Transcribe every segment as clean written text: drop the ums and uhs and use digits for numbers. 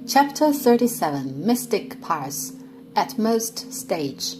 Chapter 37 Mystic Paths at Most Stage.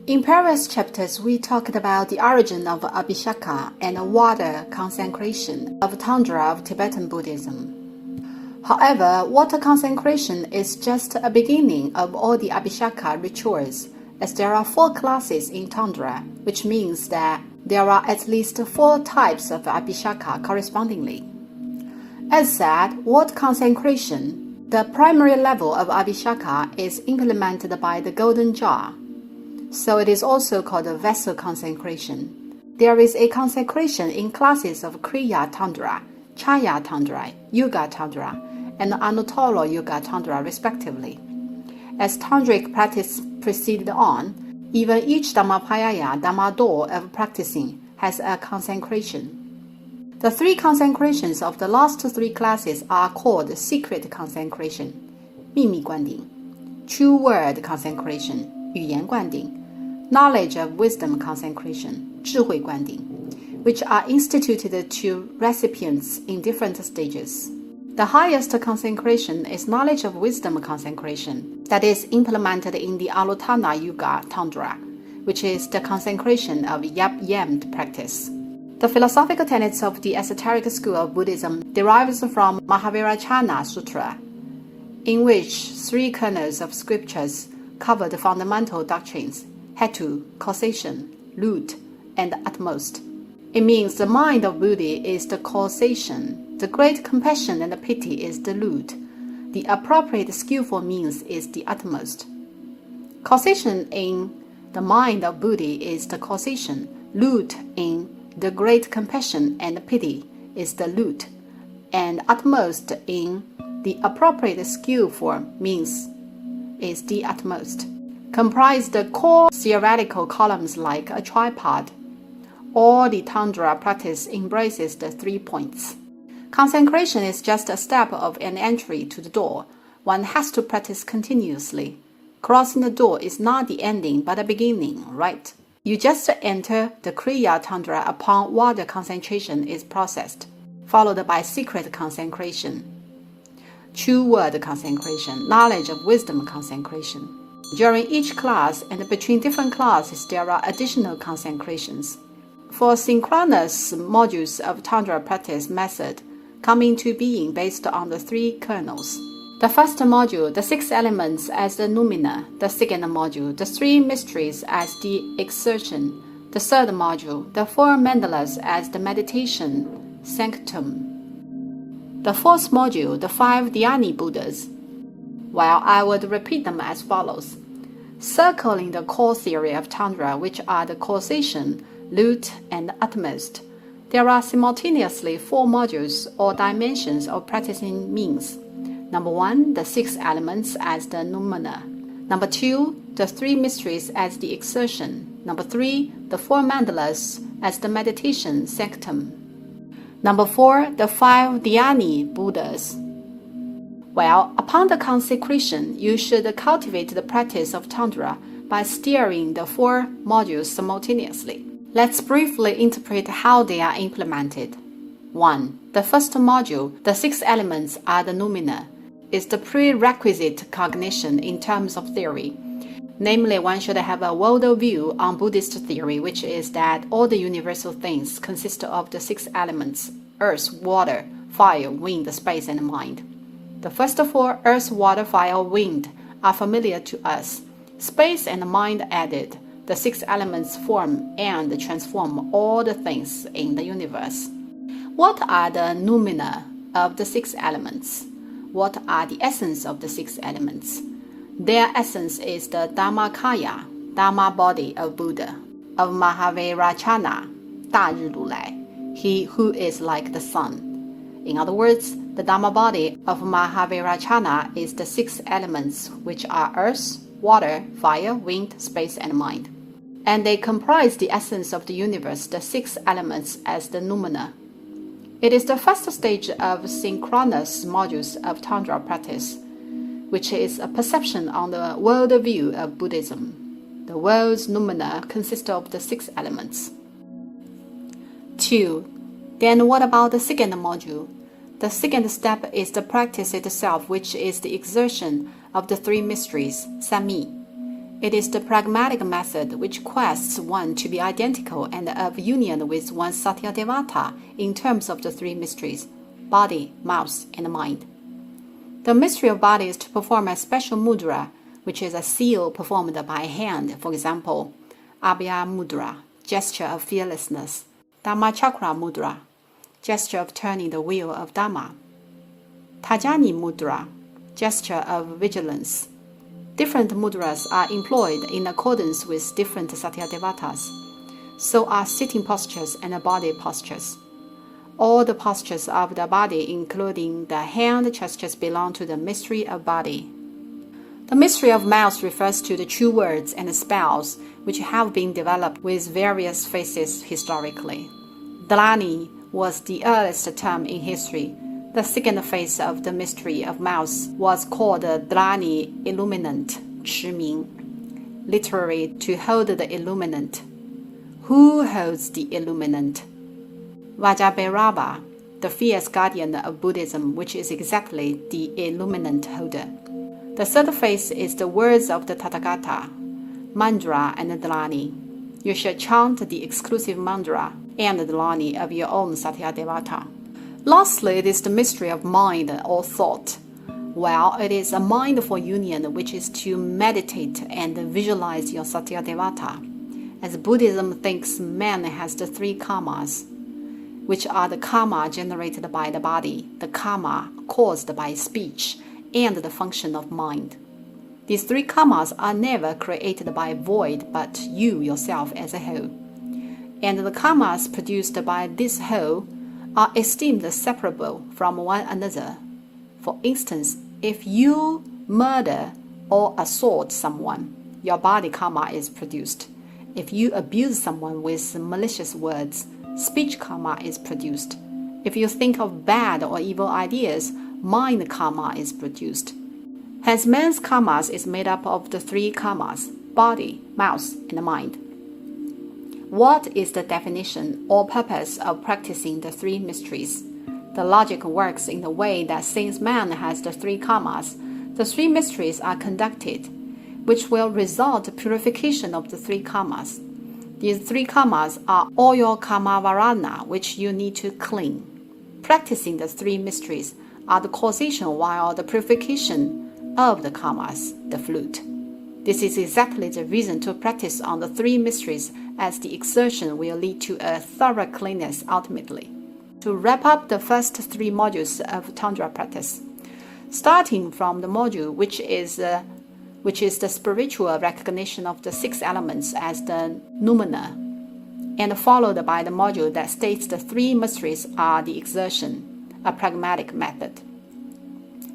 In previous chapters, we talked about the origin of Abhisheka and water consecration of Tundra of Tibetan Buddhism. However, water consecration is just a beginning of all the Abhisheka rituals, as there are 4 classes in Tundra, which means that there are at least 4 types of Abhisheka correspondingly. As said, water consecration, the primary level of Abhisheka, is implemented by the golden jar. So it is also called a vessel consecration. There is a consecration in classes of Kriya Tundra, Chaya Tundra, Yuga Tundra, and Anuttara Yuga Tundra respectively. As tantric practice proceeded on, even each Dhammapayaya, Dhamma door of practicing has a consecration. The 3 consecrations of the last 3 classes are called secret consecration, 秘密灌顶, true word consecration, 语言灌顶, knowledge of wisdom consecration, 智慧灌顶, which are instituted to recipients in different stages. The highest consecration is knowledge of wisdom consecration, that is implemented in the Alutana Yuga Tundra, which is the consecration of yap-yammed practice. The philosophical tenets of the esoteric school of Buddhism derives from Mahavajrayana Sutra, in which 3 kernels of scriptures cover the fundamental doctrines: hetu, causation, root, and utmost. It means the mind of Buddha is the causation, the great compassion and pity is the root, the appropriate skillful means is the utmost. Causation in the mind of Buddha is the causation, root in the great compassion and pity is the root, and utmost in the appropriate skillful means is the utmost. Comprise the core theoretical columns like a tripod. All the Tundra practice embraces the 3 points. Consecration is just a step of an entry to the door. One has to practice continuously. Crossing the door is not the ending but the beginning, right? You just enter the Kriya Tundra upon water concentration is processed, followed by secret consecration, true word consecration, knowledge of wisdom consecration. During each class and between different classes, there are additional consecrations. For synchronous modules of Tundra practice method come into being based on the 3 kernels. The first module, the 6 elements as the noumena. The second module, the 3 mysteries as the exertion. The third module, the 4 mandalas as the meditation sanctum. The fourth module, the 5 dhyani Buddhas. Well, I would repeat them as follows. Circling the core theory of Tundra, which are the causation, root, and utmost, there are simultaneously 4 modules or dimensions of practicing means. Number 1, the 6 elements as the noumena. Number 2, the 3 mysteries as the exertion. Number 3, the 4 mandalas as the meditation sanctum. Number 4, the 5 dhyani Buddhas. Well, upon the consecration, you should cultivate the practice of Tundra by steering the 4 modules simultaneously. Let's briefly interpret how they are implemented. 1. The first module, the 6 elements are the noumena, is the prerequisite cognition in terms of theory. Namely, one should have a world view on Buddhist theory, which is that all the universal things consist of the 6 elements: earth, water, fire, wind, space, and mind. The first 4, earth, water, fire, wind, are familiar to us. Space and mind added, the 6 elements form and transform all the things in the universe. What are the noumena of the 6 elements? What are the essence of the 6 elements? Their essence is the Dhammakaya, Dhamma body of Buddha, of Mahavajrayana, 大日如来, he who is like the sun. In other words, the Dhamma body of Mahavajrayana is the 6 elements, which are earth, water, fire, wind, space, and mind. And they comprise the essence of the universe, the 6 elements as the noumena. It is the first stage of synchronous modules of Tundra practice, which is a perception on the world view of Buddhism. The world's noumena consist of the 6 elements. 2. Then what about the second module? The second step is the practice itself, which is the exertion of the three mysteries, Sanmi. It is the pragmatic method which quests one to be identical and of union with one's Satyadevata in terms of the three mysteries, body, mouth, and mind. The mystery of body is to perform a special mudra, which is a seal performed by hand, for example, Abhya mudra, gesture of fearlessness, Dhammachakra mudra, gesture of turning the wheel of Dhamma, Tajani mudra, gesture of vigilance. Different mudras are employed in accordance with different Satyadevatas. So are sitting postures and body postures. All the postures of the body, including the hand gestures, belong to the mystery of body. The mystery of mouth refers to the true words and spells which have been developed with various phases historically. Dlani was the earliest term in history. The second phase of the mystery of mouth was called the Dlani illuminant, Chiming, literally to hold the illuminant. Who holds the illuminant? Vajrabhairava, the fierce guardian of Buddhism, which is exactly the illuminant holder. The third phase is the words of the Tathagata, Mandra and Dlani. You should chant the exclusive Mandra and Dlani of your own Satyadevata. Lastly, it is the mystery of mind or thought. Well, it is a mindful union which is to meditate and visualize your Satyadevata. As Buddhism thinks man has the three karmas, which are the karma generated by the body, the karma caused by speech, and the function of mind. These three karmas are never created by void, but you yourself as a whole. And the karmas produced by this whole are esteemed separable from one another. For instance, if you murder or assault someone, your body karma is produced. If you abuse someone with malicious words, speech karma is produced. If you think of bad or evil ideas, mind karma is produced. Hence, man's karmas is made up of the three karmas, body, mouth, and mind. What is the definition or purpose of practicing the three mysteries? The logic works in the way that since man has the three karmas, the three mysteries are conducted, which will result in purification of the three karmas. These three karmas are all your karma varana, which you need to clean. Practicing the three mysteries are the causation, while the purification of the karmas, the fruit. This is exactly the reason to practice on the three mysteries, as the exertion will lead to a thorough cleanness ultimately. To wrap up the first three modules of Tantra practice, starting from the module which is the spiritual recognition of the six elements as the noumena, and followed by the module that states the three mysteries are the exertion, a pragmatic method.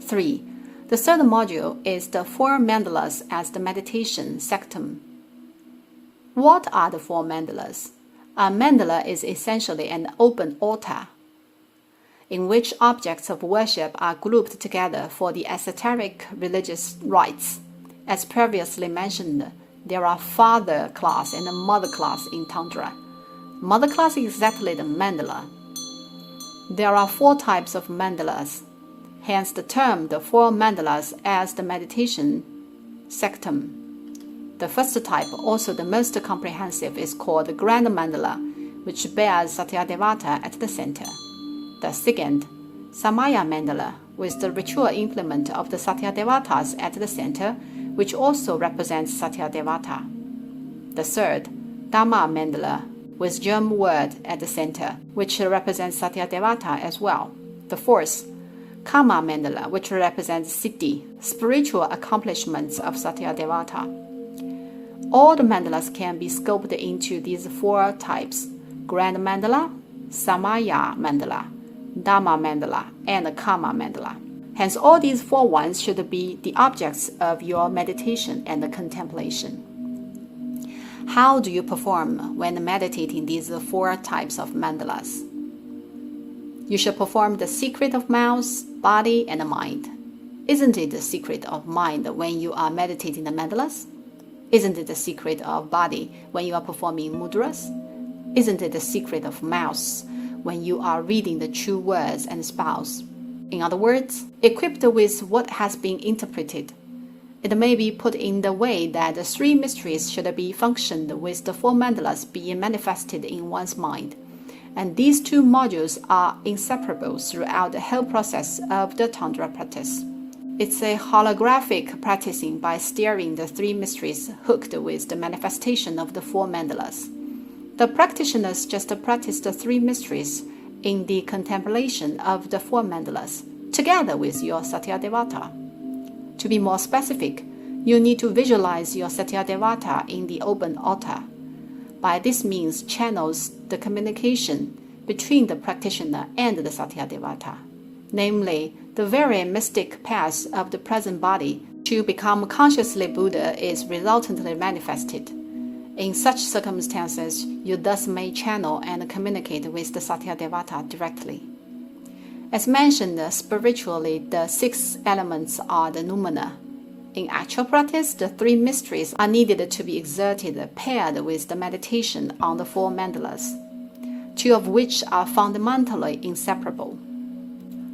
3. The third module is the four mandalas as the meditation sectum. What are the four mandalas? A mandala is essentially an open altar in which objects of worship are grouped together for the esoteric religious rites. As previously mentioned, there are father class and mother class in Tantra. Mother class is exactly the mandala. There are four types of mandalas, hence the term the four mandalas as the meditation sectum. The first type, also the most comprehensive, is called the grand mandala, which bears Satyadevata at the center. The second, Samaya mandala, with the ritual implement of the Satyadevatas at the center, which also represents Satyadevata. The third, Dhamma mandala, with germ word at the center, which represents Satyadevata as well. The fourth, Karma mandala, which represents Siddhi, spiritual accomplishments of Satyadevata. All the mandalas can be scoped into these four types: Grand Mandala, Samaya Mandala, Dhamma Mandala, and Karma Mandala. Hence, all these four ones should be the objects of your meditation and contemplation. How do you perform when meditating these four types of mandalas? You should perform the secret of mouth, body, and mind. Isn't it the secret of mind when you are meditating the mandalas? Isn't it the secret of body when you are performing mudras? Isn't it the secret of mouth when you are reading the true words and spells? In other words, equipped with what has been interpreted. It may be put in the way that the three mysteries should be functioned with the four mandalas being manifested in one's mind. And these two modules are inseparable throughout the whole process of the Tantra practice. It's a holographic practicing by steering the three mysteries hooked with the manifestation of the four mandalas. The practitioners just practice the three mysteries in the contemplation of the four mandalas, together with your Satyadevata. To be more specific, you need to visualize your Satyadevata in the open altar. By this means channels the communication between the practitioner and the Satyadevata, namely the very mystic path of the present body to become consciously Buddha is resultantly manifested. In such circumstances, you thus may channel and communicate with the Satyadevata directly. As mentioned, spiritually, the six elements are the noumena. In actual practice, the three mysteries are needed to be exerted paired with the meditation on the four mandalas, two of which are fundamentally inseparable.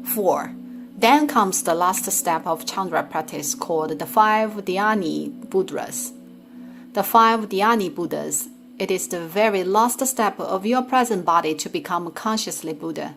4. Then comes the last step of Chandra practice called the five Dhyani Buddhas. The five Dhyani Buddhas, it is the very last step of your present body to become consciously Buddha.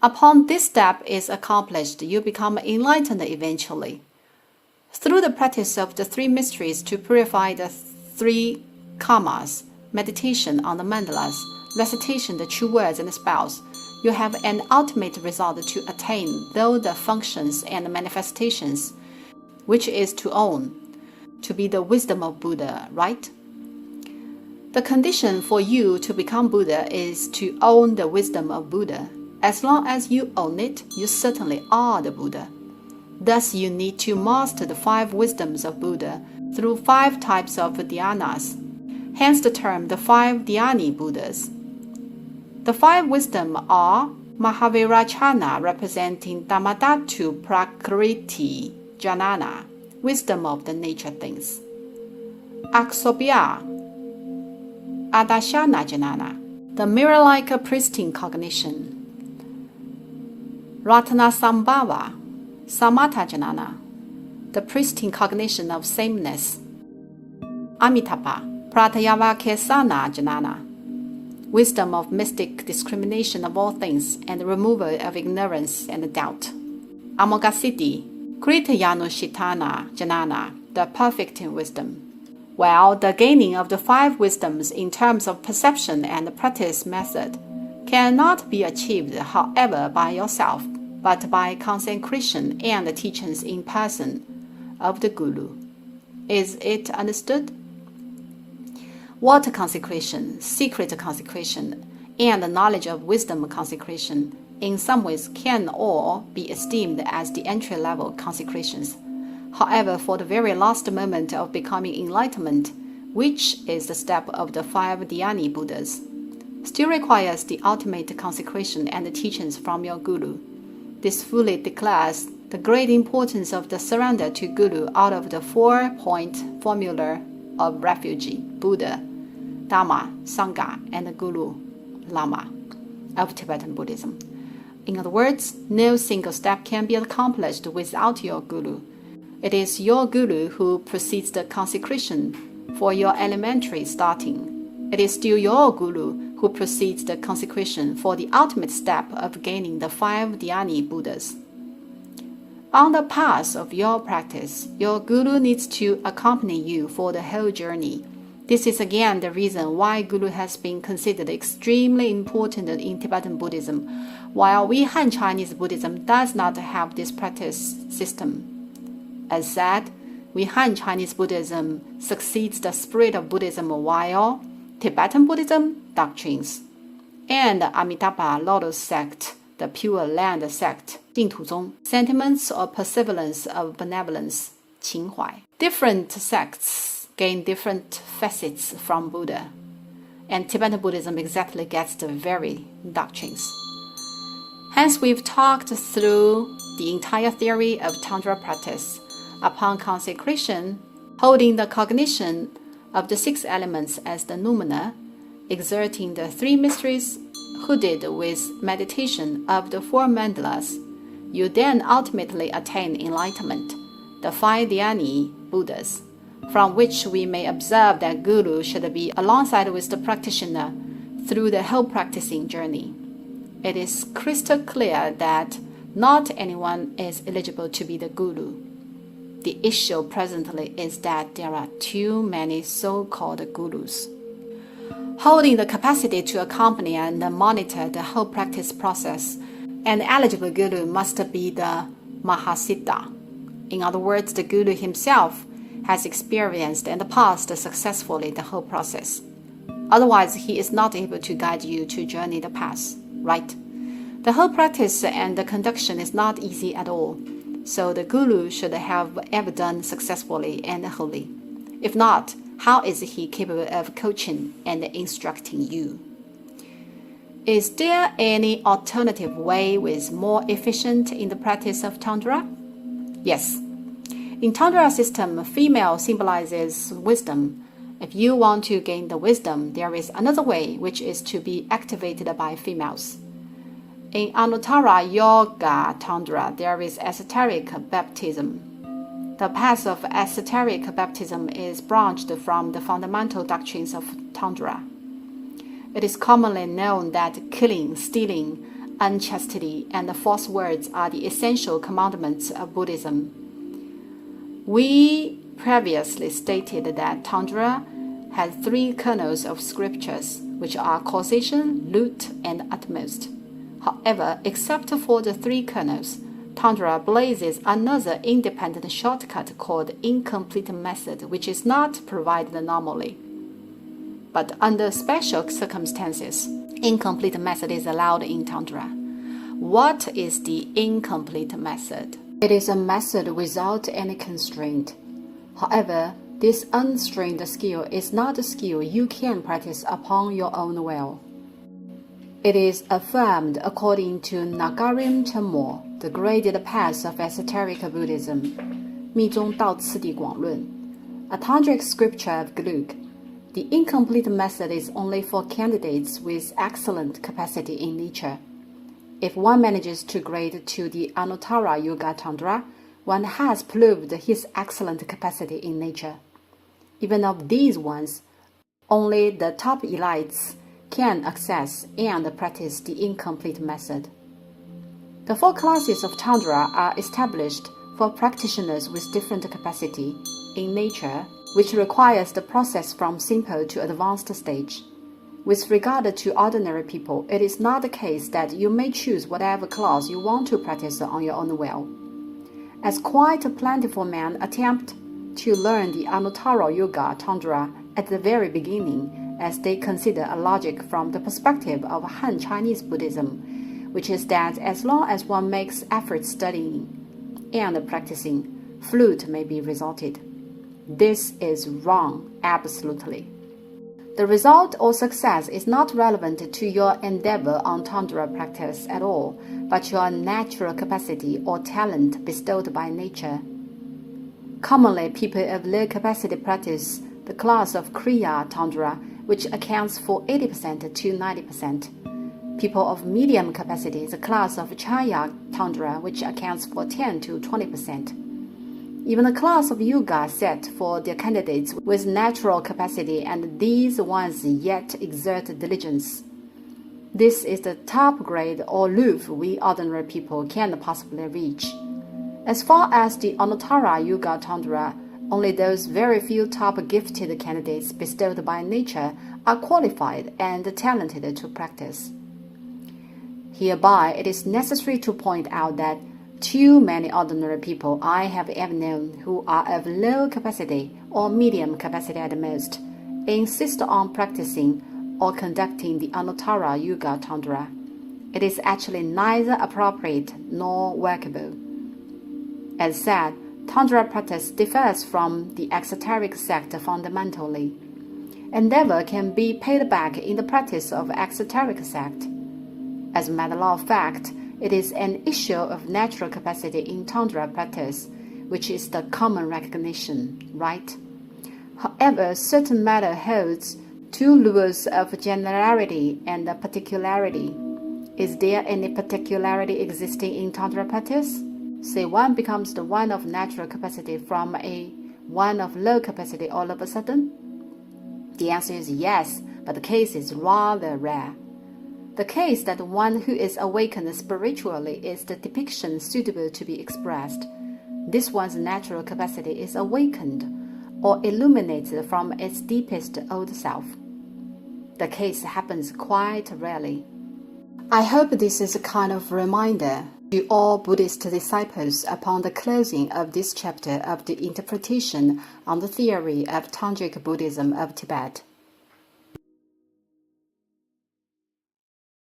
Upon this step is accomplished, you become enlightened eventually. Through the practice of the three mysteries to purify the three karmas, meditation on the mandalas, recitation the true words and spells, you have an ultimate result to attain, though the functions and manifestations, which is to own, to be the wisdom of Buddha, right? The condition for you to become Buddha is to own the wisdom of Buddha. As long as you own it, you certainly are the Buddha. Thus, you need to master the five wisdoms of Buddha through 5 types of dhyanas, hence the term the five Dhyani Buddhas. The 5 wisdom are Mahavirachana, representing Dhammadhatu Prakriti Jnana, wisdom of the nature things. Aksobhya, Adashana Jnana, the mirror-like pristine cognition. Ratnasambhava, Samatha Jnana, the pristine cognition of sameness. Amitabha, Pratyavakesana Jnana, wisdom of mystic discrimination of all things and removal of ignorance and doubt. Amoghasiddhi, Kritayanushitana Jnana, the perfect in wisdom. While the gaining of the 5 wisdoms in terms of perception and practice method cannot be achieved, however, by yourself, but by consecration and the teachings in person of the Guru. Is it understood? Water consecration, secret consecration, and the knowledge of wisdom consecration in some ways can all be esteemed as the entry-level consecrations. However, for the very last moment of becoming enlightenment, which is the step of the 5 Dhyani Buddhas, still requires the ultimate consecration and the teachings from your Guru. This fully declares the great importance of the surrender to Guru out of the 4-point formula of refuge, Buddha, Dhamma, Sangha, and Guru, Lama, of Tibetan Buddhism. In other words, no single step can be accomplished without your Guru. It is your Guru who precedes the consecration for your elementary starting. It is still your Guru who precedes the consecration for the ultimate step of gaining the 5 Dhyani Buddhas. On the path of your practice, your Guru needs to accompany you for the whole journey. This is again the reason why Guru has been considered extremely important in Tibetan Buddhism, while we Han Chinese Buddhism does not have this practice system. As said, we Han Chinese Buddhism succeeds the spirit of Buddhism, while Tibetan Buddhism doctrines, and Amitabha Lotus sect, the Pure Land sect, 净土宗, sentiments or perseverance of benevolence, 情怀. Different sects gain different facets from Buddha, and Tibetan Buddhism exactly gets the very doctrines. Hence, we've talked through the entire theory of Tantra practice. Upon consecration, holding the cognition of the 6 elements as the noumena, exerting the 3 mysteries hooded with meditation of the 4 mandalas, You then ultimately attain enlightenment, the five dhyani Buddhas, from which we may observe that guru should be alongside with the practitioner through the whole practicing journey. It is crystal clear that not anyone is eligible to be the guru. The issue presently is that there are too many so-called gurus. Holding the capacity to accompany and monitor the whole practice process, an eligible guru must be the Mahasiddha. In other words, the guru himself has experienced and passed successfully the whole process. Otherwise, he is not able to guide you to journey the path, right? The whole practice and the conduction is not easy at all, so the guru should have ever done successfully and wholly. If not, how is he capable of coaching and instructing you? Is there any alternative way with more efficient in the practice of Tantra? Yes. In Tantra system, female symbolizes wisdom. If you want to gain the wisdom, there is another way, which is to be activated by females. In Anuttara Yoga Tantra, there is esoteric baptism. The path of esoteric baptism is branched from the fundamental doctrines of Tantra. It is commonly known that killing, stealing, unchastity, and false words are the essential commandments of Buddhism. We previously stated that Tantra had three kernels of scriptures, which are causation, root, and utmost. However, except for the three kernels, Tantra blazes another independent shortcut called incomplete method, which is not provided normally. But under special circumstances, incomplete method is allowed in Tantra. What is the incomplete method? It is a method without any constraint. However, this unstrained skill is not a skill you can practice upon your own will. It is affirmed according to Nagarim Chenmo, the graded path of esoteric Buddhism, 密宗道次第广论, a tantric scripture of Gelug. The incomplete method is only for candidates with excellent capacity in nature. If one manages to grade to the Anuttara Yoga Tantra, one has proved his excellent capacity in nature. Even of these ones, only the top elites can access and practice the incomplete method. The four classes of Tantra are established for practitioners with different capacity in nature, which requires the process from simple to advanced stage. With regard to ordinary people, it is not the case that you may choose whatever class you want to practice on your own will. As quite a plentiful men attempt to learn the Anuttara Yoga Tantra at the very beginning, as they consider a logic from the perspective of Han Chinese Buddhism, which is that as long as one makes effort studying and practicing, fruit may be resulted. This is wrong, absolutely. The result or success is not relevant to your endeavor on Tantra practice at all, but your natural capacity or talent bestowed by nature. Commonly, people of low capacity practice the class of Kriya Tantra, which accounts for 80% to 90%. People of medium capacity, the class of Chaya Tantra, which accounts for 10 to 20%. Even the class of Yoga set for their candidates with natural capacity, and these ones yet exert diligence. This is the top grade or roof we ordinary people can possibly reach. As far as the Anuttara Yoga Tantra, only those very few top gifted candidates bestowed by nature are qualified and talented to practice. Hereby, it is necessary to point out that too many ordinary people I have ever known who are of low capacity or medium capacity at most insist on practicing or conducting the Anuttara Yoga Tantra. It is actually neither appropriate nor workable. As said, Tantra practice differs from the exoteric sect fundamentally. Endeavor can be paid back in the practice of exoteric sect. As a matter of fact, it is an issue of natural capacity in Tantra practice, which is the common recognition, right? However, certain matter holds two rules of generality and particularity. Is there any particularity existing in Tantra practice? Say one becomes the one of natural capacity from a one of low capacity all of a sudden? The answer is yes, but the case is rather rare. The case that one who is awakened spiritually is the depiction suitable to be expressed. This one's natural capacity is awakened or illuminated from its deepest old self. The case happens quite rarely. I hope this is a kind of reminder to all Buddhist disciples upon the closing of this chapter of the interpretation on the theory of Tantric Buddhism of Tibet.